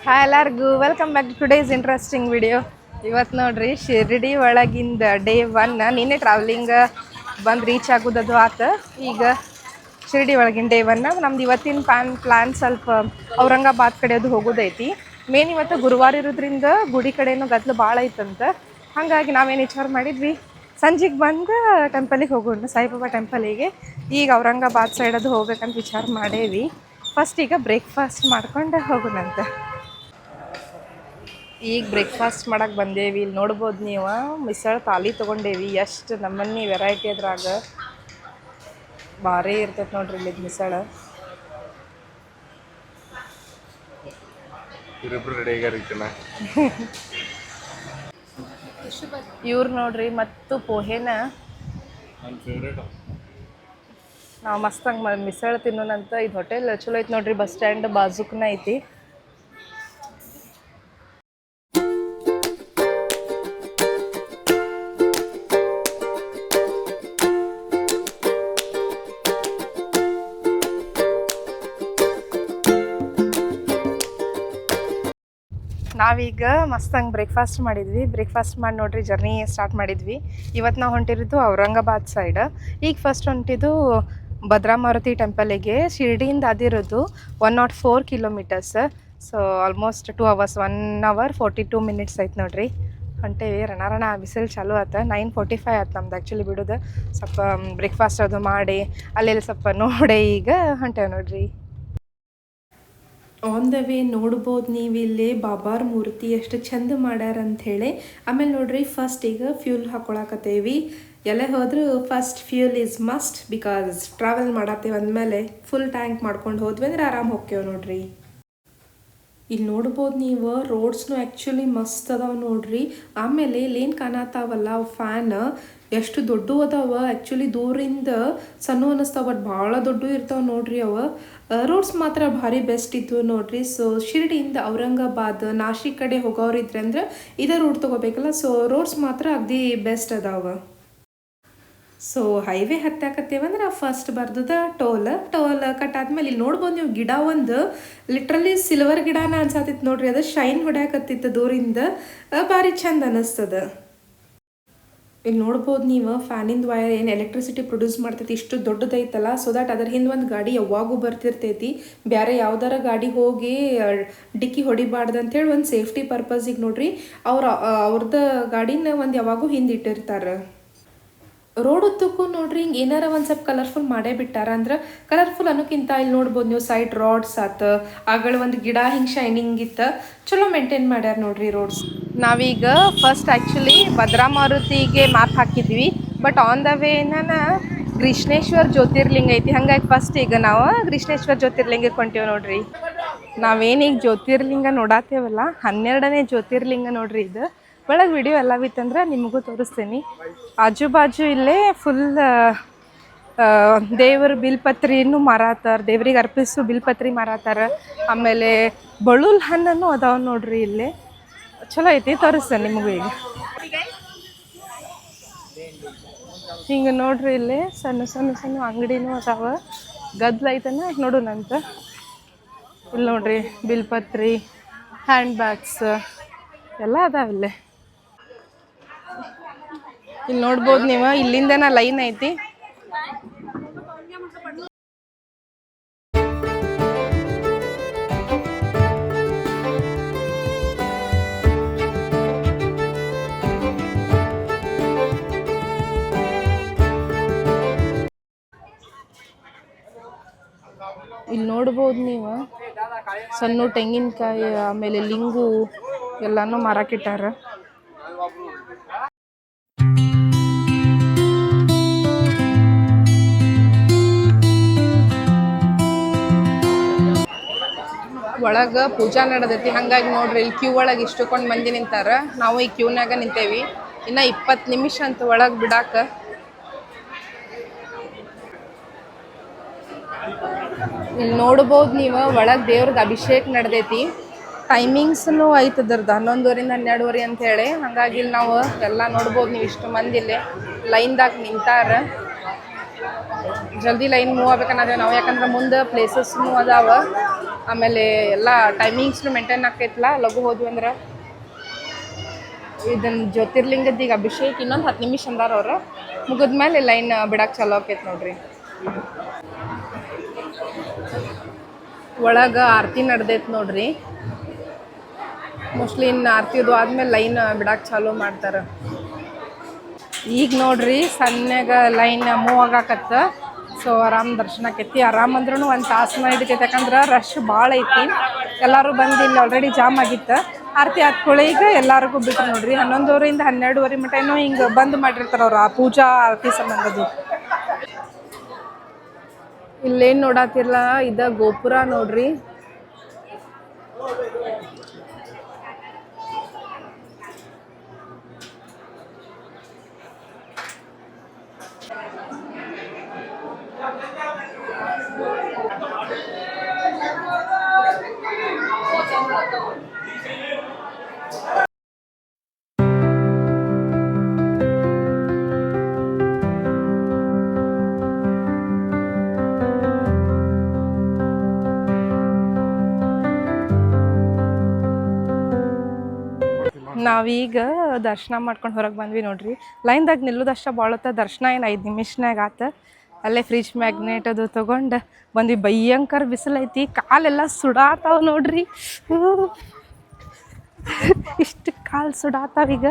Hi ಎಲ್ಲರಿಗೂ welcome back to today's interesting video. ಇವತ್ತು ನೋಡ್ರಿ ಶಿರ್ಡಿ ಒಳಗಿಂದ ಡೇ 1 ನಿನ್ನೆ ಟ್ರಾವೆಲಿಂಗ್ ಬಂದು ರೀಚ್ ಆಗೋದದು ಆತ. ಈಗ ಶಿರ್ಡಿ ಒಳಗಿನ ಡೇ 1 ನಮ್ದು ಇವತ್ತಿನ ಪ್ಲಾನ್ ಸ್ವಲ್ಪ ಔರಂಗಾಬಾದ್ ಕಡೆ ಅದು ಹೋಗೋದೈತಿ. ಮೇನ್ ಇವತ್ತು ಗುರುವಾರ ಇರೋದ್ರಿಂದ ಗುಡಿ ಕಡೆನೂ ಗದ್ದಲು ಭಾಳ ಐತಂತ. ಹಾಗಾಗಿ ನಾವೇನು ವಿಚಾರ ಮಾಡಿದ್ವಿ, ಸಂಜೆಗೆ ಬಂದು ಟೆಂಪಲಿಗೆ ಹೋಗೋಣ, ಸಾಯಿಬಾಬಾ ಟೆಂಪಲಿಗೆ. ಈಗ ಔರಂಗಾಬಾದ್ ಸೈಡ್ ಅದು ಹೋಗ್ಬೇಕಂತ ವಿಚಾರ ಮಾಡೇವಿ. ಫಸ್ಟ್ ಈಗ ಬ್ರೇಕ್ಫಾಸ್ಟ್ ಮಾಡ್ಕೊಂಡು ಹೋಗೋಣಂತ. ಈಗ ಬ್ರೇಕ್ಫಾಸ್ಟ್ ಮಾಡಕ್ಕೆ ಬಂದೇವಿ. ಇಲ್ಲಿ ನೋಡ್ಬೋದು ನೀವು, ಮಿಸळ ತಾಲಿ ತೊಗೊಂಡೇವಿ. ಎಷ್ಟು ನಮ್ಮನೆ ವೆರೈಟಿ ಅದ್ರಾಗ ಭಾರಿ ಇರ್ತೈತೆ ನೋಡ್ರಿ ಇಲ್ಲಿ ಮಿಸळ. ಇವ್ರು ನೋಡ್ರಿ ಮತ್ತು ಪೋಹೆನ ನಾವು ಮಸ್ತಂಗೆ ಮಿಸळ ತಿನ್ನೋಣಂತ. ಇದು ಹೋಟೆಲ್ ಚಲೋ ಐತೆ ನೋಡ್ರಿ, ಬಸ್ ಸ್ಟ್ಯಾಂಡ್ ಬಾಜುಕ್ನ ಐತಿ. ನಾವೀಗ ಮಸ್ತಂಗೆ ಬ್ರೇಕ್ಫಾಸ್ಟ್ ಮಾಡಿದ್ವಿ. ಬ್ರೇಕ್ಫಾಸ್ಟ್ ಮಾಡಿ ನೋಡ್ರಿ ಜರ್ನಿ ಸ್ಟಾರ್ಟ್ ಮಾಡಿದ್ವಿ. ಇವತ್ತು ನಾವು ಹೊಂಟಿರೋದು ಔರಂಗಾಬಾದ್ ಸೈಡ್. ಈಗ ಫಸ್ಟ್ ಹೊಂಟಿದ್ದು ಭದ್ರಾಮಾರುತಿ ಟೆಂಪಲಿಗೆ. ಶಿರ್ಡಿಯಿಂದ ಅದಿರೋದು 104 kilometres. So almost 2 hours, 1 hour 42 minutes ಐತೆ ನೋಡ್ರಿ. ಹೊಂಟೇವಿ. ರಣ ಬಿಸಿಲು ಚಾಲು ಆತ. 9:45 ಆಯ್ತು ನಮ್ದು ಆ್ಯಕ್ಚುಲಿ ಬಿಡೋದು. ಸ್ವಲ್ಪ ಬ್ರೇಕ್ಫಾಸ್ಟ್ ಅದು ಮಾಡಿ ಅಲ್ಲೆಲ್ಲಿ ಸ್ವಲ್ಪ ನೋಡಿ ಈಗ ಹೊಂಟೇವೆ ನೋಡ್ರಿ. ಆನ್ ದ ವೇ ನೋಡ್ಬೋದು ನೀವು ಇಲ್ಲಿ ಬಾಬಾರ್ ಮೂರ್ತಿ ಎಷ್ಟು ಚಂದ ಮಾಡ್ಯಾರ ಅಂಥೇಳಿ. ಆಮೇಲೆ ನೋಡ್ರಿ ಫಸ್ಟ್ ಈಗ ಫ್ಯೂಲ್ ಹಾಕೊಳಕತ್ತೇವಿ. ಎಲ್ಲೇ ಹೋದರೂ first fuel is must, because travel ಮಾಡತ್ತೇವೆ ಅಂದಮೇಲೆ ಫುಲ್ ಟ್ಯಾಂಕ್ ಮಾಡ್ಕೊಂಡು ಹೋದ್ವಿ ಅಂದ್ರೆ ಆರಾಮ್ ಹೋಗ್ತೇವೆ ನೋಡ್ರಿ. ಇಲ್ಲಿ ನೋಡ್ಬೋದು ನೀವು, ರೋಡ್ಸ್ನು ಆ್ಯಕ್ಚುಲಿ ಮಸ್ತ್ ಅದಾವೆ ನೋಡ್ರಿ. ಆಮೇಲೆ ಇಲ್ಲೇನು ಕಾಣತ್ತಾವಲ್ಲ ಅವು ಫ್ಯಾನ್ ಎಷ್ಟು ದೊಡ್ಡ ಅದಾವ. ಆ್ಯಕ್ಚುಲಿ ದೂರಿಂದ ಸಣ್ಣ ಅನ್ನಿಸ್ತಾವ, ಬಟ್ ಭಾಳ ದೊಡ್ಡ ಇರ್ತಾವೆ ನೋಡ್ರಿ ಅವು. ರೋಡ್ಸ್ ಮಾತ್ರ ಭಾರಿ ಬೆಸ್ಟ್ ಇದ್ವು ನೋಡ್ರಿ. ಸೊ ಶಿರ್ಡಿಯಿಂದ ಔರಂಗಾಬಾದ್ ನಾಶಿಕ್ ಕಡೆ ಹೋಗೋರಿದ್ರೆ ಅಂದ್ರೆ ಇದೇ ರೂಟ್ ತೊಗೋಬೇಕಲ್ಲ. ಸೊ ರೋಡ್ಸ್ ಮಾತ್ರ ಅಗದಿ ಬೆಸ್ಟ್ ಅದಾವ. ಸೊ ಹೈವೇ ಹತ್ತಾಕತ್ತೇವಂದ್ರೆ ಫಸ್ಟ್ ಬರ್ದದ ಟೋಲ್ ಕಟ್ ಆದ್ಮೇಲೆ ಇಲ್ಲಿ ನೋಡ್ಬೋದು ನೀವು, ಗಿಡ ಒಂದು ಲಿಟ್ರಲಿ ಸಿಲ್ವರ್ ಗಿಡನ ಅನ್ಸಾತಿತ್ತು ನೋಡ್ರಿ. ಅದು ಶೈನ್ ಹೊಡ್ಯಾಕತ್ತಿತ್ತು ದೂರಿಂದ, ಭಾರಿ ಚಂದ ಅನ್ನಿಸ್ತದ. ಇಲ್ಲಿ ನೋಡ್ಬೋದು ನೀವು, ಫ್ಯಾನಿಂದ ವೈರ್ ಏನು ಎಲೆಕ್ಟ್ರಿಸಿಟಿ ಪ್ರೊಡ್ಯೂಸ್ ಮಾಡ್ತೈತಿ ಇಷ್ಟು ದೊಡ್ಡದೈತಲ್ಲ. ಸೊ ದ್ಯಾಟ್ ಅದ್ರ ಹಿಂದೆ ಒಂದು ಗಾಡಿ ಯಾವಾಗೂ ಬರ್ತಿರ್ತೈತಿ. ಬೇರೆ ಯಾವ್ದಾರ ಗಾಡಿ ಹೋಗಿ ಡಿಕ್ಕಿ ಹೊಡಿಬಾರ್ದು ಅಂತೇಳಿ ಒಂದು ಸೇಫ್ಟಿ ಪರ್ಪಸಿಗೆ ನೋಡ್ರಿ ಅವ್ರದ್ದು ಗಾಡಿನ ಒಂದು ಯಾವಾಗೂ ಹಿಂದೆ ಇಟ್ಟಿರ್ತಾರೆ. ರೋಡ್ ಉದ್ದಕ್ಕೂ ನೋಡ್ರಿ ಹಿಂಗೆ ಏನಾರ ಒಂದು ಸ್ವಲ್ಪ ಕಲರ್ಫುಲ್ ಮಾಡೇ ಬಿಟ್ಟಾರ. ಅಂದ್ರೆ ಕಲರ್ಫುಲ್ ಅನ್ನೋಕ್ಕಿಂತ ಇಲ್ಲಿ ನೋಡ್ಬೋದು ನೀವು ಸೈಡ್ ರಾಡ್ಸ್ ಆತ, ಆಗಳ ಒಂದು ಗಿಡ ಹಿಂಗೆ ಶೈನಿಂಗ್ ಇತ್ತು. ಚಲೋ ಮೇಂಟೈನ್ ಮಾಡ್ಯಾರ ನೋಡ್ರಿ ರೋಡ್ಸ್. ನಾವೀಗ ಫಸ್ಟ್ ಆ್ಯಕ್ಚುಲಿ ಭದ್ರಾಮಾರುತಿಗೆ ಮ್ಯಾಪ್ ಹಾಕಿದ್ವಿ, but on the Vena Krishneshwara ಜ್ಯೋತಿರ್ಲಿಂಗ ಐತಿ. ಹಂಗಾಗಿ ಫಸ್ಟ್ ಈಗ ನಾವು ಕೃಷ್ಣೇಶ್ವರ ಜ್ಯೋತಿರ್ಲಿಂಗಕ್ಕೆ ಹೊಂಟೀವಿ ನೋಡ್ರಿ. ನಾವೇನೀಗ ಜ್ಯೋತಿರ್ಲಿಂಗ ನೋಡಾತೇವಲ್ಲ, 12ನೇ ಜ್ಯೋತಿರ್ಲಿಂಗ ನೋಡ್ರಿ ಇದು. ಒಳಗೆ ವಿಡಿಯೋ ಎಲ್ಲವಿತ್ತಂದ್ರೆ ನಿಮಗೂ ತೋರಿಸ್ತೀನಿ. ಆಜು ಬಾಜು ಇಲ್ಲೇ ಫುಲ್ ದೇವ್ರ ಬಿಲ್ಪತ್ರಿನೂ ಮಾರಾತಾರ, ದೇವ್ರಿಗೆ ಅರ್ಪಿಸು ಬಿಲ್ಪತ್ರಿ ಮಾರಾತಾರ. ಆಮೇಲೆ ಬಳುಲ್ ಹಣ್ಣನ್ನು ಅದಾವ ನೋಡ್ರಿ ಇಲ್ಲಿ. ಚಲೋ ಐತಿ, ತೋರಿಸ್ತೇನೆ ನಿಮಗೂ. ಈಗ ಹಿಂಗೆ ನೋಡ್ರಿ ಇಲ್ಲಿ ಸಣ್ಣ ಸಣ್ಣ ಸಣ್ಣ ಅಂಗಡಿನೂ ಅದಾವ. ಗದ್ಲ ಐತನ ನೋಡೋಣಂತ. ಇಲ್ಲಿ ನೋಡ್ರಿ ಬಿಲ್ಪತ್ರಿ, ಹ್ಯಾಂಡ್ ಬ್ಯಾಗ್ಸ್ ಎಲ್ಲ ಅದಾವಿಲ್ಲೇ. ಇಲ್ಲಿ ನೋಡ್ಬೋದು ನೀವು, ಇಲ್ಲಿಂದನ ಲೈನ್ ಐತಿ. ಇಲ್ಲಿ ನೋಡ್ಬೋದು ನೀವು, ಸಣ್ಣ ತೆಂಗಿನಕಾಯಿ ಆಮೇಲೆ ಲಿಂಗು ಎಲ್ಲಾನು ಮಾರಾಕಿಟ್ಟಾರ. ಒಳಗೆ ಪೂಜಾ ನಡೆದೈತಿ. ಹಂಗಾಗಿ ನೋಡ್ರಿ ಇಲ್ಲಿ ಕ್ಯೂ ಒಳಗೆ ಇಷ್ಟುಕೊಂಡು ಮಂದಿ ನಿಂತಾರ. ನಾವು ಈ ಕ್ಯೂನಾಗ ನಿಂತೇವಿ. ಇನ್ನು 20 ನಿಮಿಷ ಅಂತ ಒಳಗೆ ಬಿಡಾಕ. ಇಲ್ಲಿ ನೋಡ್ಬೋದು ನೀವು, ಒಳಗೆ ದೇವ್ರಿಗೆ ಅಭಿಷೇಕ ನಡೆದೈತಿ. ಟೈಮಿಂಗ್ಸ್ನು ಐತದ್ರದ್ದು 11:30 ಇಂದ 12:00 ಅಂತ ಹೇಳಿ. ಹಾಗಾಗಿ ಇಲ್ಲಿ ನಾವು ಎಲ್ಲ ನೋಡ್ಬೋದು ನೀವು, ಇಷ್ಟು ಮಂದಿ ಇಲ್ಲಿ ಲೈನ್ದಾಗ ನಿಂತಾರ. ಜಲ್ದಿ ಲೈನ್ ಮೂವ್ ಆಗ್ಬೇಕನ್ನೋದೇವೆ ನಾವು, ಯಾಕಂದ್ರೆ ಮುಂದೆ ಪ್ಲೇಸಸ್ನು ಅದಾವ, ಆಮೇಲೆ ಎಲ್ಲ ಟೈಮಿಂಗ್ಸ್ನು ಮೇಂಟೈನ್ ಆಕೈತಲ್ಲ. ಲಘು ಹೋದ್ವಿ ಅಂದ್ರೆ ಇದನ್ನು ಜ್ಯೋತಿರ್ಲಿಂಗದ ಈಗ ಅಭಿಷೇಕ್ ಇನ್ನೊಂದು 10 ನಿಮಿಷ ಅಂದಾರ ಅವ್ರು, ಮುಗಿದ್ಮೇಲೆ ಲೈನ್ ಬಿಡಕ್ಕೆ ಚಲೋ ಆಕೈತೆ ನೋಡ್ರಿ. ಒಳಗೆ ಆರತಿ ನಡೆದೈತೆ ನೋಡ್ರಿ. ಮೋಸ್ಟ್ಲಿ ಇನ್ನು ಆರತಿದು ಆದ್ಮೇಲೆ ಲೈನ್ ಬಿಡಕ್ಕೆ ಚಾಲೂ ಮಾಡ್ತಾರೆ. ಈಗ ನೋಡ್ರಿ ಸಣ್ಣಗೆ ಲೈನ್ ಮೂವ್ ಆಗಾಕತ್ತ. ಸೊ ಆರಾಮ್ ದರ್ಶನ ಆಕೈತಿ. ಆರಾಮ್ ಅಂದ್ರೂ ಒಂದು ತಾಸು ಹಿಡಿತೈತೆ, ಯಾಕಂದ್ರೆ ರಶ್ ಭಾಳ ಐತಿ. ಎಲ್ಲರೂ ಬಂದು ಇಲ್ಲಿ ಆಲ್ರೆಡಿ ಜಾಮ್ ಆಗಿತ್ತು. ಆರತಿ ಆದ್ಕೊಳ್ಳಿ ಈಗ ಎಲ್ಲರಿಗೂ ಬಿಟ್ರು ನೋಡ್ರಿ. 11:00 ಇಂದ 12:30 ಮಟನೂ ಹಿಂಗೆ ಬಂದ್ ಮಾಡಿರ್ತಾರೆ ಅವ್ರು, ಆ ಪೂಜಾ ಆರತಿ ಸಂಬಂಧದ್ದು. ಇಲ್ಲೇನು ನೋಡತ್ತಿರಲ್ಲ, ಇದ ಗೋಪುರ ನೋಡ್ರಿ. ನಾವೀಗ ದರ್ಶನ ಮಾಡ್ಕೊಂಡು ಹೊರಗೆ ಬಂದ್ವಿ ನೋಡ್ರಿ. ಲೈನ್ದಾಗ ನಿಲ್ಲೋದಷ್ಟ ಭಾಳತ್ತ, ದರ್ಶನ ಏನು 5 ನಿಮಿಷನಾಗ ಆತ. ಅಲ್ಲೇ ಫ್ರಿಜ್ ಮ್ಯಾಗ್ನೆಟ್ ಅದು ತೊಗೊಂಡು ಬಂದ್ವಿ. ಭಯಂಕರ ಬಿಸಿಲೈತಿ, ಕಾಲೆಲ್ಲ ಸುಡಾತಾವ ನೋಡ್ರಿ. ಇಷ್ಟು ಕಾಲು ಸುಡಾತಾವೀಗ.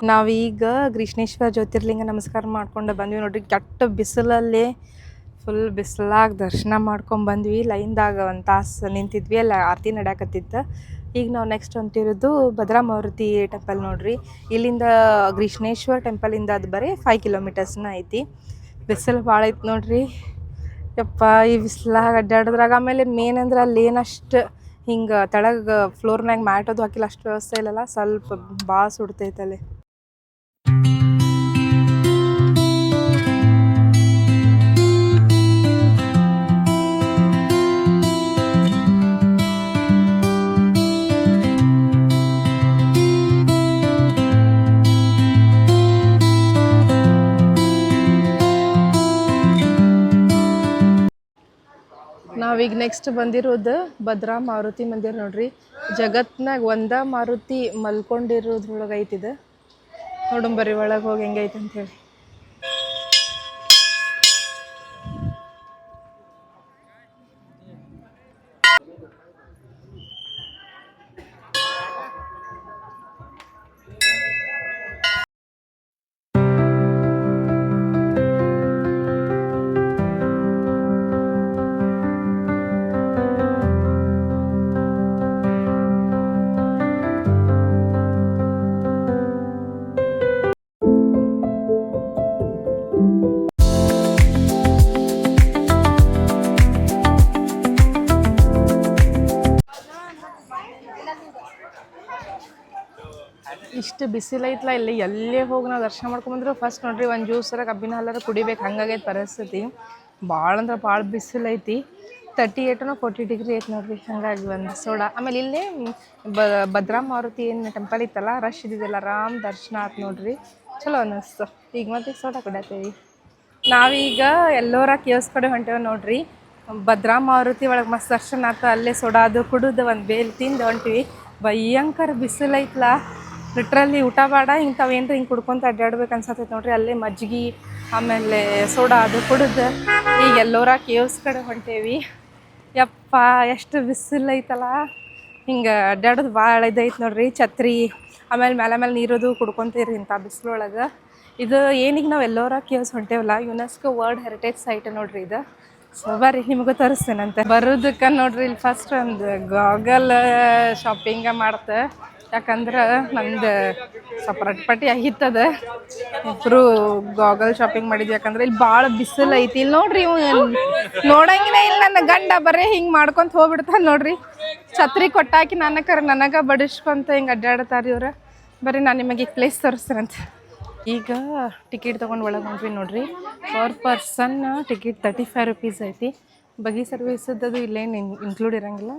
ನಾವೀಗ ಗ್ರೀಷ್ಣೇಶ್ವರ ಜ್ಯೋತಿರ್ಲಿಂಗ ನಮಸ್ಕಾರ ಮಾಡ್ಕೊಂಡು ಬಂದ್ವಿ ನೋಡ್ರಿ. ಕೆಟ್ಟ ಬಿಸಿಲಲ್ಲಿ ಫುಲ್ ಬಿಸಿಲಾಗ ದರ್ಶನ ಮಾಡ್ಕೊಂಡು ಬಂದ್ವಿ. ಲೈನ್ದಾಗ 1 ತಾಸು ನಿಂತಿದ್ವಿ, ಅಲ್ಲ ಆರತಿ ನಡೆಯಕತ್ತಿತ್ತು. ಈಗ ನಾವು ನೆಕ್ಸ್ಟ್ ಹೊಂಟಿರೋದು ಭದ್ರಾಮಾರುತಿ ಟೆಂಪಲ್ ನೋಡ್ರಿ. ಇಲ್ಲಿಂದ ಗ್ರೀಷ್ಣೇಶ್ವರ ಟೆಂಪಲಿಂದ ಅದು ಬರೀ 5 ಕಿಲೋಮೀಟರ್ಸ್ನ ಐತಿ. ಬಿಸಿಲು ಭಾಳ ಐತಿ ನೋಡ್ರಿ. ಯಪ್ಪ ಈ ಬಿಸಿಲಾಗ ಅಡ್ಡಾಡಿದ್ರಾಗ, ಆಮೇಲೆ ಮೇನ್ ಅಂದ್ರೆ ಅಲ್ಲಿ ಏನಷ್ಟು ಹಿಂಗೆ ತೆಳಗೆ ಫ್ಲೋರ್ನಾಗ ಮ್ಯಾಟ್ ಅದು ಹಾಕಿಲ್ಲ, ಅಷ್ಟು ವ್ಯವಸ್ಥೆ ಇಲ್ಲಲ್ಲ, ಸ್ವಲ್ಪ ಭಾಳ ಸುಡ್ತೈತಲ್ಲಿ. ನಾವೀಗ ನೆಕ್ಸ್ಟ್ ಬಂದಿರೋದು ಭದ್ರಾ ಮಾರುತಿ ಮಂದಿರ ನೋಡ್ರಿ. ಜಗತ್ನಾಗ ಒಂದ ಮಾರುತಿ ಮಲ್ಕೊಂಡಿರೋದ್ರೊಳಗೆ ಐತಿದೆ. ನೋಡಂಬರಿ ಒಳಗೆ ಹೋಗಿ ಹೆಂಗೈತೆ ಅಂತೇಳಿ. ಇಷ್ಟು ಬಿಸಿಲೈತ್ಲ, ಇಲ್ಲಿ ಎಲ್ಲೇ ಹೋಗಿ ನಾವು ದರ್ಶನ ಮಾಡ್ಕೊಂಬಂದ್ರೆ ಫಸ್ಟ್ ನೋಡ್ರಿ ಒಂದು ಜ್ಯೂಸರ ಕಬ್ಬಿನ ಹಾಲಾರ ಕುಡಿಬೇಕು, ಹಂಗಾಗೈತೆ ಪರಿಸ್ಥಿತಿ. ಭಾಳ ಅಂದ್ರೆ ಭಾಳ ಬಿಸಿಲೈತಿ. 38 40 ಡಿಗ್ರಿ ಐತೆ ನೋಡ್ರಿ. ಹಾಗಾಗಿ ಒಂದು ಸೋಡಾ. ಆಮೇಲೆ ಇಲ್ಲೇ ಭದ್ರಾ ಮಾರುತಿ ಏನು ಟೆಂಪಲ್ ಇತ್ತಲ್ಲ, ರಶ್ ಇದ್ದಿದ್ದಿಲ್ಲ, ಆರಾಮ್ ದರ್ಶನ ಆಯ್ತು ನೋಡ್ರಿ. ಚಲೋ ಅನ್ನಿಸ್ತು. ಈಗ ಮತ್ತೆ ಸೋಡಾ ಕುಡಿಯತ್ತೀವಿ. ನಾವೀಗ ಎಲ್ಲೋರ ಕಿಯೋಸ್ ಕಡೆ ಹೊಂಟೇವೆ ನೋಡ್ರಿ. ಭದ್ರಾ ಮಾರುತಿ ಒಳಗೆ ಮಸ್ತ್ ದರ್ಶನ ಆಯ್ತು. ಅಲ್ಲೇ ಸೋಡಾ ಅದು ಕುಡಿದು ಒಂದು ಬೇಲ್ ತಿಂದು ಹೊಂಟಿವಿ. ಭಯಂಕರ ಬಿಸಿಲೈತ್ಲ, ಲಿಟ್ರಲ್ಲಿ ಊಟ ಬೇಡ, ಇಂಥವೇನ್ರಿ ಹಿಂಗೆ ಕುಡ್ಕೊಂತ ಅಡ್ಡಾಡ್ಬೇಕು ಅನ್ಸತ್ತೈತೆ ನೋಡ್ರಿ. ಅಲ್ಲೇ ಮಜ್ಜಿಗೆ ಆಮೇಲೆ ಸೋಡಾ ಅದು ಕುಡಿದು ಈಗ ಎಲ್ಲೋರ ಕೇವ್ಸ್ ಕಡೆ ಹೊಂಟೇವಿ. ಯಪ್ಪ ಎಷ್ಟು ಬಿಸಿಲೈತಲ್ಲ, ಹಿಂಗೆ ಅಡ್ಡಾಡೋದು ಭಾಳ ಇದೈತೆ ನೋಡ್ರಿ. ಛತ್ರಿ ಆಮೇಲೆ ಮೇಲೆ ನೀರೋದು ಕುಡ್ಕೊತೀರಿ ಇಂಥ ಬಿಸಿಲೊಳಗೆ. ಇದು ಏನೀಗ ನಾವು ಎಲ್ಲೋರ ಕೇವ್ಸ್ ಹೊಂಟೇವಲ್ಲ, ಯುನೆಸ್ಕೋ ವರ್ಲ್ಡ್ ಹೆರಿಟೇಜ್ ಸೈಟ್ ನೋಡ್ರಿ ಇದು. ಸೊ ಬರ್ರಿ ನಿಮಗೂ ತೋರಿಸ್ತೇನಂತೆ. ಬರೋದಕ್ಕೆ ನೋಡ್ರಿ ಇಲ್ಲಿ ಫಸ್ಟ್ ಒಂದು ಗಾಗಲ್ ಶಾಪಿಂಗ ಮಾಡ್ತೆ, ಯಾಕಂದ್ರೆ ನಂದು ಸ್ವಲ್ಪ ರಟ್ಪಟಿ ಆಗಿತ್ತದ. ಇಬ್ಬರು ಗಾಗಲ್ ಶಾಪಿಂಗ್ ಮಾಡಿದ್ವಿ, ಯಾಕಂದ್ರೆ ಇಲ್ಲಿ ಭಾಳ ಬಿಸಿಲು ಐತಿ. ಇಲ್ಲಿ ನೋಡ್ರಿ ಇವ್ ನೋಡಂಗಿನೇ ಇಲ್ಲ ನನ್ನ ಗಂಡ, ಬರೀ ಹಿಂಗೆ ಮಾಡ್ಕೊಂತ ಹೋಗ್ಬಿಡ್ತಾನೆ ನೋಡ್ರಿ. ಛತ್ರಿ ಕೊಟ್ಟಾಕಿ ನನಗೆ ಬಡಿಸ್ಕೊಂತ ಹಿಂಗೆ ಅಡ್ಡಾಡ್ತಾರೆ ಇವ್ರು. ಬರ್ರಿ ನಾನು ನಿಮಗೆ ಈ ಪ್ಲೇಸ್ ತೋರಿಸ್ತೇನಂತೆ. ಈಗ ಟಿಕೆಟ್ ತೊಗೊಂಡು ಒಳಗೆ ಹೊಂಟ್ವಿ ನೋಡ್ರಿ. ಪರ್ ಪರ್ಸನ್ ಟಿಕೆಟ್ 35 ರೂಪೀಸ್ ಐತಿ. ಬಗ್ಗಿ ಸರ್ವಿಸದ್ದು ಇಲ್ಲೇನು ಇನ್ಕ್ಲೂಡ್ ಇರೋಂಗಿಲ್ಲ.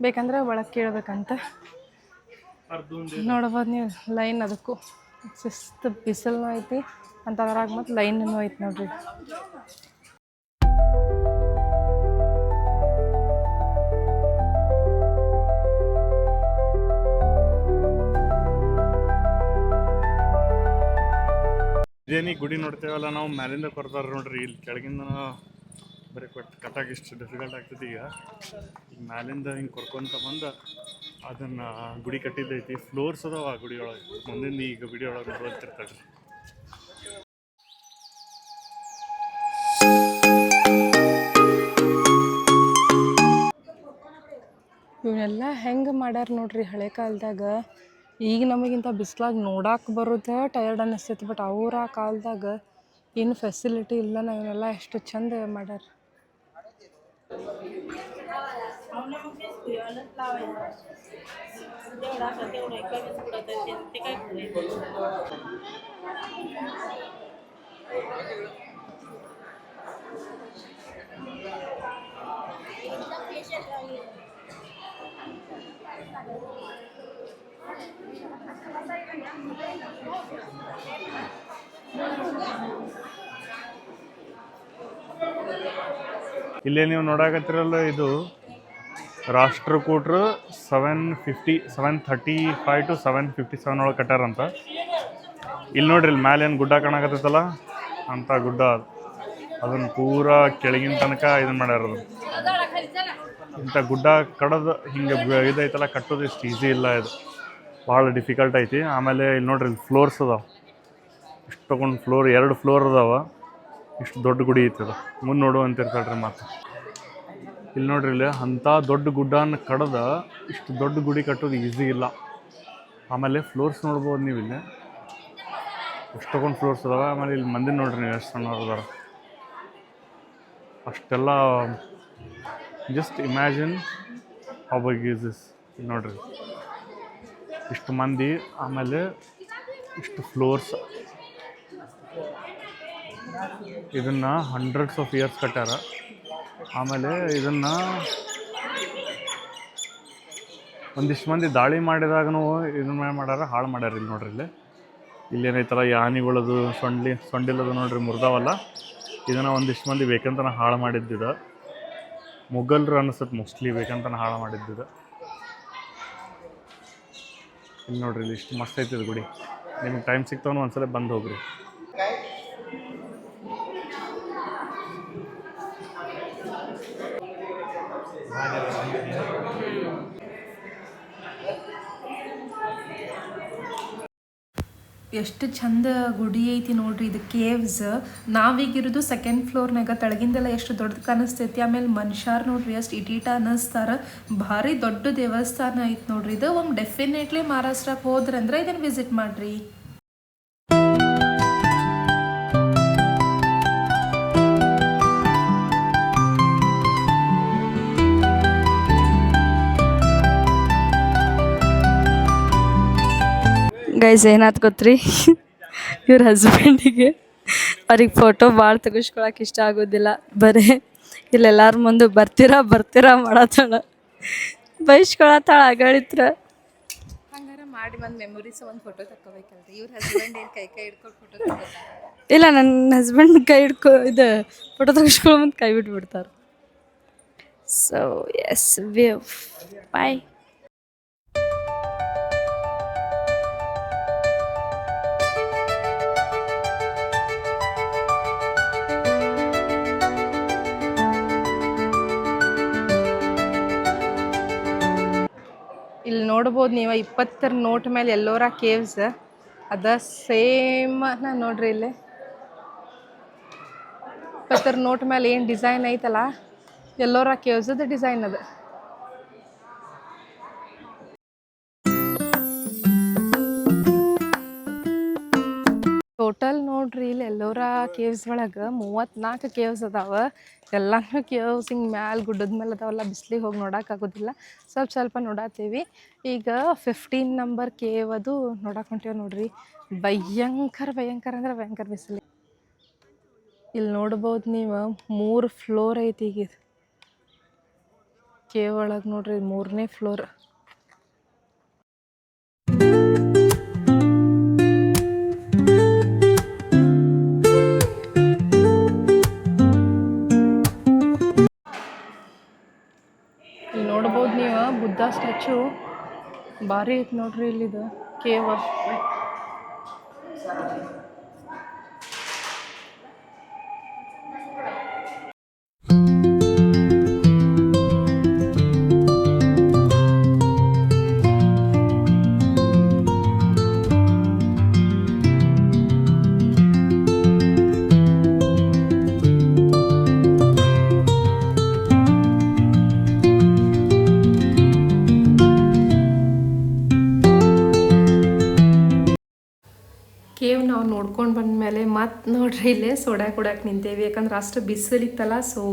ಬೇಕಂದ್ರೆ ಒಳಗೆ ಕೇಳಬೇಕಂತ ನೋಡ್ಬೋದು ನೀವು. ಲೈನ್ ಅದಕ್ಕೂ ಶಿಸ್ತು ಬಿಸಿಲು ಐತಿ ಅಂತದ್ರಾಗ ಮತ್ತು ಲೈನೂ ಐತಿ ನೋಡ್ರಿ. ಇದೇನಿ ಗುಡಿ ನೋಡ್ತೇವಲ್ಲ ನಾವು, ಮ್ಯಾಲಿಂದ ಕೊಡ್ತಾರೆ ನೋಡ್ರಿ. ಇಲ್ಲಿ ಕೆಳಗಿಂದ ಬರೀ ಕಟ್ಟಾಗಿ ಇಷ್ಟು ಡಿಫಿಕಲ್ಟ್ ಆಗ್ತದೆ. ಈಗ ಮ್ಯಾಲಿಂದ ಹಿಂಗೆ ಕೊರ್ಕೊಂತ ಬಂದು ಅದನ್ನು ಗುಡಿ ಕಟ್ಟಿದ್ದೈತಿ. ಫ್ಲೋರ್ಸ್ ಅದಾವ ಆ ಗುಡಿ ಒಳಗೆ. ಮುಂದಿನ ಈಗ ಗುಡಿ ಒಳಗೆ ನೋಡ್ತಿರ್ತಾರೆ. ಇವನ್ನೆಲ್ಲ ಹೆಂಗೆ ಮಾಡ್ಯಾರ ನೋಡ್ರಿ ಹಳೆ ಕಾಲದಾಗ. ಈಗ ನಮಗಿಂತ ಬಿಸ್ಲಾಗ ನೋಡಕ್ಕೆ ಬರುತ್ತೆ ಟಯರ್ಡ್ ಅನ್ನಿಸ್ತೈತಿ, ಬಟ್ ಅವ್ರ ಆ ಕಾಲದಾಗ ಏನು ಫೆಸಿಲಿಟಿ ಇಲ್ಲ. ಇವನ್ನೆಲ್ಲ ಎಷ್ಟು ಚಂದ ಮಾಡ್ಯಾರ. ಇಲ್ಲೇ ನೀವು ನೋಡಕತ್ತಿರಲ್ಲ, ಇದು ರಾಷ್ಟ್ರಕೂಟರು 735 to 757 ಒಳಗೆ ಕಟ್ಟಾರಂತ. ಇಲ್ಲಿ ನೋಡ್ರಿ, ಇಲ್ಲಿ ಮ್ಯಾಲೆ ಏನು ಗುಡ್ಡ ಕಾಣಕತ್ತೈತಲ್ಲ ಅಂತ ಗುಡ್ಡ ಅದನ್ನು ಪೂರಾ ಕೆಳಗಿನ ತನಕ ಇದನ್ನು ಮಾಡ್ಯಾರ. ಇಂಥ ಗುಡ್ಡ ಕಡದು ಹಿಂಗೆ ಇದೈತಲ್ಲ, ಕಟ್ಟೋದು ಇಷ್ಟು ಈಸಿ ಇಲ್ಲ. ಇದು ಭಾಳ ಡಿಫಿಕಲ್ಟ್ ಐತಿ. ಆಮೇಲೆ ಇಲ್ಲಿ ನೋಡ್ರಿ, ಇಲ್ಲಿ ಫ್ಲೋರ್ಸ್ ಅದಾವೆ. ಇಷ್ಟು ತೊಗೊಂಡು ಫ್ಲೋರ್ 2 ಫ್ಲೋರ್ ಅದಾವ. ಇಷ್ಟು ದೊಡ್ಡ ಗುಡಿ ಐತದ. ಮುಂದೆ ನೋಡು ಅಂತಿರ್ತಾಳ್ರಿ ಮಾತು. ಇಲ್ಲಿ ನೋಡ್ರಿ, ಇಲ್ಲಿ ಅಂಥ ದೊಡ್ಡ ಗುಡ್ಡನ ಕಡ್ದ ಇಷ್ಟು ದೊಡ್ಡ ಗುಡಿ ಕಟ್ಟೋದು ಈಸಿ ಇಲ್ಲ. ಆಮೇಲೆ ಫ್ಲೋರ್ಸ್ ನೋಡ್ಬೋದು ನೀವು. ಇಲ್ಲಿ ಎಷ್ಟು ತೊಗೊಂಡು ಫ್ಲೋರ್ಸ್ ಅದಾವ. ಆಮೇಲೆ ಇಲ್ಲಿ ಮಂದಿ ನೋಡ್ರಿ ನೀವು ಎಷ್ಟು ಸಣ್ಣವ್ರು ಅದಾರ. ಅಷ್ಟೆಲ್ಲ just imagine how big is this. ಇಲ್ಲಿ ನೋಡ್ರಿ, ಇಷ್ಟು ಮಂದಿ, ಆಮೇಲೆ ಇಷ್ಟು ಫ್ಲೋರ್ಸ್. ಇದನ್ನು ಹಂಡ್ರೆಡ್ಸ್ ಆಫ್ ಇಯರ್ಸ್ ಕಟ್ಟಾರ. ಆಮೇಲೆ ಇದನ್ನು ಒಂದಿಷ್ಟು ಮಂದಿ ದಾಳಿ ಮಾಡಿದಾಗೂ ಇದನ್ನ ಮಾಡ್ಯಾರ, ಹಾಳು ಮಾಡ್ಯಾರ. ಇಲ್ಲಿ ನೋಡ್ರಿ, ಇಲ್ಲೇನೈತಲ್ಲ ಆನೆಗಳದು ಸೊಂಡಿಲದು ನೋಡ್ರಿ, ಮುರಿದಾವಲ್ಲ. ಇದನ್ನು ಒಂದಿಷ್ಟು ಮಂದಿ ಬೇಕಂತನ ಹಾಳು ಮಾಡಿದ್ದಿದ. ಮೊಘಲರು ಅನಿಸುತ್ತೆ ಮೋಸ್ಟ್ಲಿ ಬೇಕಂತನ ಹಾಳು ಮಾಡಿದ್ದಿದ. ಇಲ್ಲಿ ನೋಡ್ರಿ, ಇಲ್ಲಿ ಇಷ್ಟು ಮಸ್ತ್ ಐತಿದ ಗುಡಿ. ನಿಮ್ಗೆ ಟೈಮ್ ಸಿಗ್ತಾವನು ಒಂದ್ಸಲ ಬಂದು ಹೋಗ್ರಿ. ಎಷ್ಟು ಚಂದ ಗುಡಿ ಐತಿ ನೋಡ್ರಿ. ಇದು ಕೇವ್ಸ್. ನಾವೀಗಿರೋದು 2nd ಫ್ಲೋರ್ನಾಗ. ತೆಳಗಿಂದೆಲ್ಲ ಎಷ್ಟು ದೊಡ್ಡದು ಕಾಣಿಸ್ತೈತಿ. ಆಮೇಲೆ ಮನುಷ್ಯರು ನೋಡ್ರಿ ಎಷ್ಟು ಇಟೀಟ ಅನ್ನಿಸ್ತಾರ. ಭಾರಿ ದೊಡ್ಡ ದೇವಸ್ಥಾನ ಐತಿ ನೋಡ್ರಿ ಇದು. ಒಮ್ಮೆ ಡೆಫಿನೆಟ್ಲಿ ಮಹಾರಾಷ್ಟ್ರಕ್ಕೆ ಹೋದ್ರಂದ್ರೆ ಇದನ್ನು ವಿಸಿಟ್ ಮಾಡ್ರಿ. ಗೈಸ್ ಏನಾಯ್ತು ಗೊತ್ತ್ರಿ, ಇವ್ರ ಹಸ್ಬೆಂಡಿಗೆ ಅವ್ರಿಗೆ ಫೋಟೋ ಭಾಳ ತೆಗಿಸ್ಕೊಳಕ್ಕೆ ಇಷ್ಟ ಆಗೋದಿಲ್ಲ. ಬರೀ ಇಲ್ಲೆಲ್ಲಾರ ಮುಂದೆ ಬರ್ತೀರಾ ಮಾಡತ್ತಾಳ, ಬೈಸ್ಕೊಳತ್ತಾಳ. ಆಗಳಿತ್ರ ಹಂಗಾರ ಮಾಡಿ ಒಂದು ಮೆಮೊರೀಸ್ ಒಂದು ಫೋಟೋ ತಗೋಬೇಕಲ್ರಿ. ಇವ್ರ ಹಸ್ಬೆಂಡ್ ಏನು ಕೈ ಹಿಡ್ಕೊಂಡು ಫೋಟೋ ತಗೋತಾರೆ? ಇಲ್ಲ, ನನ್ನ ಹಸ್ಬೆಂಡ್ ಕೈ ಇದು ಫೋಟೋ ತೆಗಿಸ್ಕೊಳ್ಳೋ ಮುಂದೆ ಕೈ ಬಿಟ್ಬಿಡ್ತಾರೆ. ಸೊ ಎಸ್, ಬಾಯ್. ಇಲ್ಲಿ ನೋಡ್ಬೋದು ನೀವು 20 ನೋಟ್ ಮೇಲೆ ಎಲ್ಲೋರ ಕೇವ್ಸ್ ಅದ. ಸೇಮ್ ನಾನು ನೋಡ್ರಿ, ಇಲ್ಲಿ 20 ನೋಟ್ ಮೇಲೆ ಏನು ಡಿಸೈನ್ ಐತಲ್ಲ, ಎಲ್ಲೋರ ಕೇವ್ಸದ ಡಿಸೈನ್ ಅದ. ಟೋಟಲ್ ನೋಡ್ರಿ, ಇಲ್ಲಿ ಎಲ್ಲೋರ ಕೇವ್ಸ್ ಒಳಗೆ 34 ಕೇವ್ಸ್ ಅದಾವ. ಎಲ್ಲನೂ ಕೇವ್ಸ್ ಹಿಂಗೆ ಮ್ಯಾಲೆ ಗುಡ್ಡದ ಮೇಲೆ ಅದಾವಲ್ಲ, ಬಿಸಿಲಿಗೆ ಹೋಗಿ ನೋಡೋಕ್ಕಾಗೋದಿಲ್ಲ. ಸ್ವಲ್ಪ ನೋಡತ್ತೀವಿ. ಈಗ 15 ನಂಬರ್ ಕೇವ್ ಅದು ನೋಡಕ್ಕೆ ಹೊಂಟೇವೆ ನೋಡ್ರಿ. ಭಯಂಕರ ಅಂದ್ರೆ ಭಯಂಕರ ಬಿಸಿಲು. ಇಲ್ಲಿ ನೋಡ್ಬೋದು ನೀವು 3 ಫ್ಲೋರ್ ಐತಿ. ಈಗ ಕೇವ್ ಒಳಗೆ ನೋಡ್ರಿ 3ನೇ ಫ್ಲೋರ್. ಇಲ್ಲಿ ನೋಡ್ಬೋದು ನೀವು ಬುದ್ಧ ಸ್ಟ್ಯಾಚು ಭಾರಿ ಐತೆ ನೋಡ್ರಿ ಇಲ್ಲಿದು ಕೇವ. ಕೇವ್ ನಾವು ನೋಡ್ಕೊಂಡು ಬಂದಮೇಲೆ ಮತ್ತೆ ನೋಡ್ರಿ ಇಲ್ಲೇ ಸೋಡಾ ಕುಡಕ್ಕೆ ನಿಂತೇವಿ. ಯಾಕಂದ್ರೆ ಅಷ್ಟು ಬಿಸಿಲಿತ್ತಲ್ಲ, ಸೊ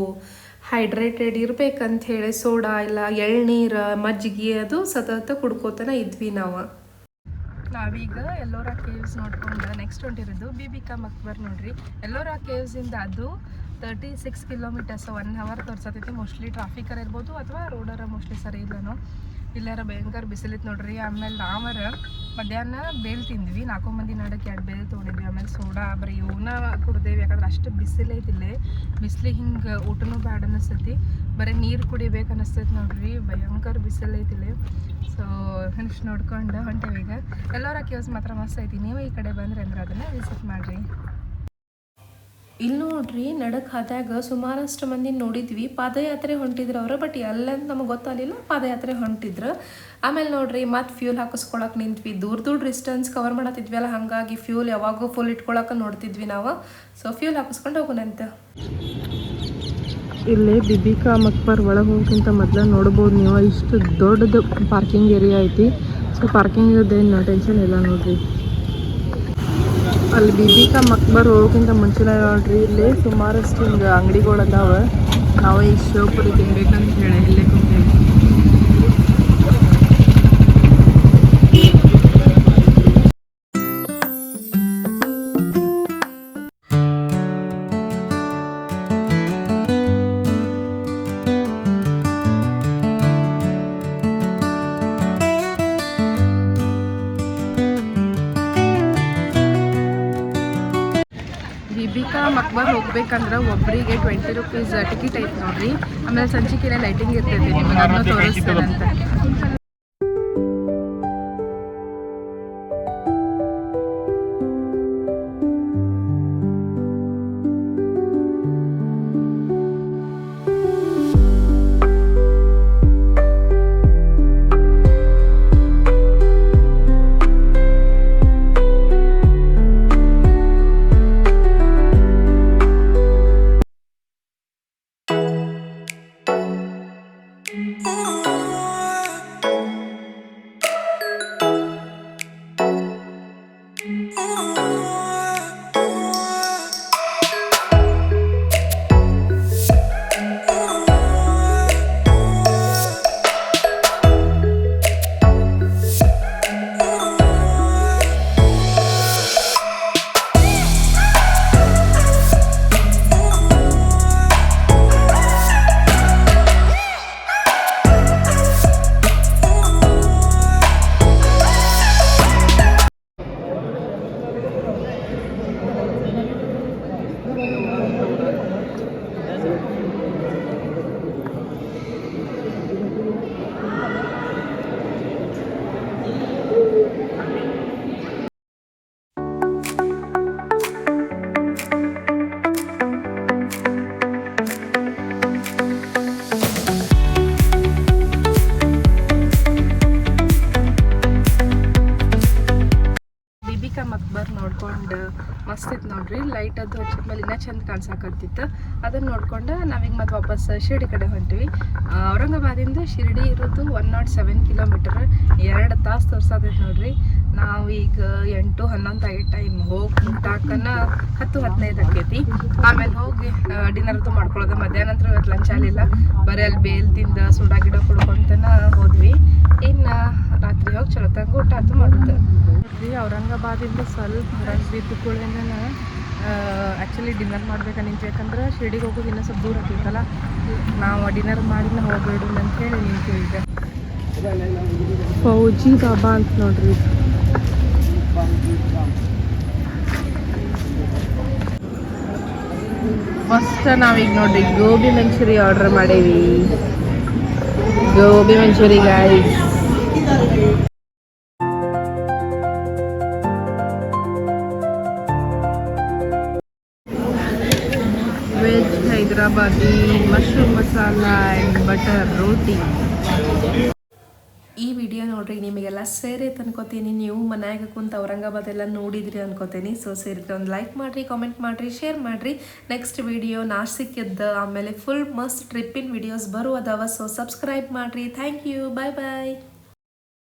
ಹೈಡ್ರೇಟೆಡ್ ಇರ್ಬೇಕಂತ ಹೇಳಿ ಸೋಡಾ ಇಲ್ಲ ಎಳ್ನೀರು ಮಜ್ಜಿಗೆ ಅದು ಸತತ ಕುಡ್ಕೋತನ ಇದ್ವಿ ನಾವು. ನಾವೀಗ ಎಲ್ಲೋರಾ ಕೇವ್ಸ್ ನೋಡ್ಕೊಂಡು ನೆಕ್ಸ್ಟ್ ಹೊಂಟಿರೋದು ಬಿಬಿಕಾ ಮಕ್ಬರ್ ನೋಡ್ರಿ. ಎಲ್ಲೋರಾ ಕೇವ್ಸಿಂದ ಅದು 36 ಕಿಲೋಮೀಟರ್ಸ್, 1 ಅವರ್ ತೋರ್ಸತೈತಿ. ಮೋಸ್ಟ್ಲಿ ಟ್ರಾಫಿಕರ್ ಇರ್ಬೋದು ಅಥವಾ ರೋಡರ ಮೋಸ್ಟ್ಲಿ ಸರಿ ಇಲ್ಲನೋ. ಇಲ್ಲಾರ ಭಯಂಕರ ಬಿಸಿಲಿತ್ತು ನೋಡ್ರಿ. ಆಮೇಲೆ ನಾವರ ಮಧ್ಯಾಹ್ನ ಬೇಲ್ ತಿಂದ್ವಿ, 4 ಮಂದಿ ನಡಕ್ಕೆ 2 ಬೇಲ್ ತೊಗೊಂಡಿದ್ವಿ. ಆಮೇಲೆ ಸೋಡಾ ಬರೀ ಇವನ್ನ ಕುಡ್ದೇವಿ, ಯಾಕಂದ್ರೆ ಅಷ್ಟು ಬಿಸಿಲೈತಿಲ್ಲೇ. ಬಿಸಿಲಿಗೆ ಹಿಂಗೆ ಊಟನೂ ಬ್ಯಾಡ್ ಅನ್ನಿಸ್ತೈತಿ, ಬರೀ ನೀರು ಕುಡಿಬೇಕು ಅನ್ನಿಸ್ತೈತಿ ನೋಡ್ರಿ. ಭಯಂಕರ ಬಿಸಿಲೈತಿಲ್ಲೇ. ಸೊ ಇಷ್ಟು ನೋಡ್ಕೊಂಡು ಹೊಂಟೇವೀಗ. ಎಲ್ಲೋರಾ ಕೇವ್ಸ್ ಮಾತ್ರ ಮಸ್ತ್ ಐತಿ. ನೀವು ಈ ಕಡೆ ಬಂದ್ರೆ ಅಂದ್ರೆ ಅದನ್ನು ವಿಸಿಟ್ ಮಾಡಿರಿ. ಇಲ್ಲಿ ನೋಡ್ರಿ ನಡಕ್ ಹಾದ್ಯಾಗ ಸುಮಾರಷ್ಟು ಮಂದಿ ನೋಡಿದ್ವಿ. ಪಾದಯಾತ್ರೆ ಹೊಂಟಿದ್ರು ಅವರು, ಬಟ್ ಎಲ್ಲಂತ ನಮಗೆ ಗೊತ್ತಾಗಲಿಲ್ಲ, ಪಾದಯಾತ್ರೆ ಹೊಂಟಿದ್ರು. ಆಮೇಲೆ ನೋಡ್ರಿ ಮತ್ತೆ ಫ್ಯೂಲ್ ಹಾಕಿಸ್ಕೊಳಕ್ಕೆ ನಿಂತ್ವಿ. ದೂರ ಡಿಸ್ಟೆನ್ಸ್ ಕವರ್ ಮಾಡತ್ತಿದ್ವಲ್ಲ, ಹಾಗಾಗಿ ಫ್ಯೂಲ್ ಯಾವಾಗೂ ಫುಲ್ ಇಟ್ಕೊಳಕ್ಕೆ ನೋಡ್ತಿದ್ವಿ ನಾವು. So fuel ಹಾಕಿಸ್ಕೊಂಡು ಹೋಗೋಣಂತ. ಇಲ್ಲಿ ಬಿಬಿಕಾ ಮಕ್ಬರ್ ಒಳಗೆ ಹೋಗೋಕ್ಕಿಂತ ಮೊದಲು ನೋಡ್ಬೋದು ನೀವು, ಇಷ್ಟು ದೊಡ್ಡದು ಪಾರ್ಕಿಂಗ್ ಏರಿಯಾ ಐತಿ. ಸೊ ಪಾರ್ಕಿಂಗ್ ಏನು ಟೆನ್ಷನ್ ಇಲ್ಲ ನೋಡ್ರಿ. ಅಲ್ಲಿ ಬಿಬಿಕಾ ಮಕ್ಬರ್ ಹೋಗೋಕ್ಕಿಂತ ಮುಂಚೆನೇ ನೋಡ್ರಿ ಇಲ್ಲಿ ಸುಮಾರಷ್ಟು ಹಿಂಗೆ ಅಂಗಡಿಗಳು ಅದಾವೆ. ನಾವು ಈ ಶಿವಪುರಿ ತಿನ್ಬೇಕಂತ ಹೇಳಿ ಇಲ್ಲೇ ಕುಂತೇವಿ. ಬಿಬಿಕಾ ಮಕ್ಬರ್ ಹೋಗ್ಬೇಕಂದ್ರೆ ಒಬ್ಬರಿಗೆ 20 ರೂಪೀಸ್ ಟಿಕೆಟ್ ಐತೆ ನೋಡ್ರಿ. ಆಮೇಲೆ ಸಂಚಿಕೆಲ್ಲ ಲೈಟಿಂಗ್ ಇರ್ತೈತಿ, ನಿಮಗೆ ಅದನ್ನು ತೋರಿಸ್ತಾರಂತ. ಮಕ್ಬರ್ ನೋಡ್ಕೊಂಡು ಮಸ್ತ್ ಇತ್ತು ನೋಡ್ರಿ. ಲೈಟ್ ಅದು ಹಚ್ಚಿದ್ಮೇಲೆ ಇನ್ನೂ ಚಂದ ಕಾಣಿಸಾಕತ್ತಿತ್ತು. ಅದನ್ನು ನೋಡ್ಕೊಂಡು ನಾವೀಗ ಮತ್ತೆ ವಾಪಸ್ ಶಿರ್ಡಿ ಕಡೆ ಹೊಂಟಿವಿ. ಔರಂಗಾಬಾದಿಂದ ಶಿರ್ಡಿ ಇರೋದು 107 ಕಿಲೋಮೀಟರ್, 2 ತಾಸು ತೋರ್ಸತೈತೆ ನೋಡ್ರಿ. ನಾವೀಗ 8-11 ಆಗೈತೆ ಟೈಮ್. ಹೋಗಿ ಮುಟ್ಟಾಕನ 10-15 ಆಕೈತಿ. ಆಮೇಲೆ ಹೋಗಿ ಡಿನ್ನರ್ದು ಮಾಡ್ಕೊಳ್ಳೋದು. ಮಧ್ಯಾಹ್ನ ನಂತರ ಇವತ್ತು ಲಂಚ್ ಆಗಲಿಲ್ಲ, ಬರೀ ಅಲ್ಲಿ ಬೇಲ್ ತಿಂದು ಸೋಡಾ ಗಿಡ ಕುಡ್ಕೊಂತನ ಹೋದ್ವಿ. ಇನ್ನು ರಾತ್ರಿ ಹೋಗಿ ಚಲೋ ತಂಗ ಊಟ ಅದು ಮಾಡೋದು ನೋಡ್ರಿ. ಔರಂಗಾಬಾದಿಂದ ಸ್ವಲ್ಪ ಹೊರಗೆ ಬಿದ್ದು ಕೂಡೇನ ಆ್ಯಕ್ಚುಲಿ ಡಿನ್ನರ್ ಮಾಡ್ಬೇಕಂತ ಯಾಕಂದ್ರೆ ಶಿರ್ಡಿಗೆ ಹೋಗೋದು ಇನ್ನೂ ಸ್ವಲ್ಪ ದೂರ ಆಗ್ತಿತ್ತಲ್ಲ, ನಾವು ಡಿನ್ನರ್ ಮಾಡಿನ ಹೋಗ್ಬೇಡು ಅಂತ ಹೇಳಿ ನಿಂತೀವಿ ಈಗ. ಫೌಜಿ ಧಾಬಾ ಅಂತ ನೋಡ್ರಿ. ಫಸ್ಟ್ ನಾವೀಗ ನೋಡ್ರಿ ಗೋಬಿ ಮಂಚೂರಿ ಆರ್ಡರ್ ಮಾಡೇವಿ. Gobi manchurian guys. Veg Hyderabadi mushroom masala and butter roti. ಈ ವಿಡಿಯೋ ನೋಡ್ರಿ ನಿಮಗೆಲ್ಲ ಸೇರೈತೆ ಅನ್ಕೋತೀನಿ. ನೀವು ಮನ್ಯಾಗ ಕುಂತ ಔರಂಗಾಬಾದ್ ಎಲ್ಲ ನೋಡಿದ್ರಿ ಅನ್ಕೋತೀನಿ. ಸೊ ಸೇರಿದ್ರೆ ಒಂದು ಲೈಕ್ ಮಾಡಿರಿ, ಕಾಮೆಂಟ್ ಮಾಡಿರಿ, ಶೇರ್ ಮಾಡಿರಿ. ನೆಕ್ಸ್ಟ್ ವಿಡಿಯೋ ನಾಸಿಕ್ಕಿದ್ದ ಆಮೇಲೆ ಫುಲ್ ಮಸ್ತ್ ಟ್ರಿಪ್ಪಿನ ವಿಡಿಯೋಸ್ ಬರುವುದವ. ಸೊ ಸಬ್ಸ್ಕ್ರೈಬ್ ಮಾಡಿರಿ. Thank you. Bye bye.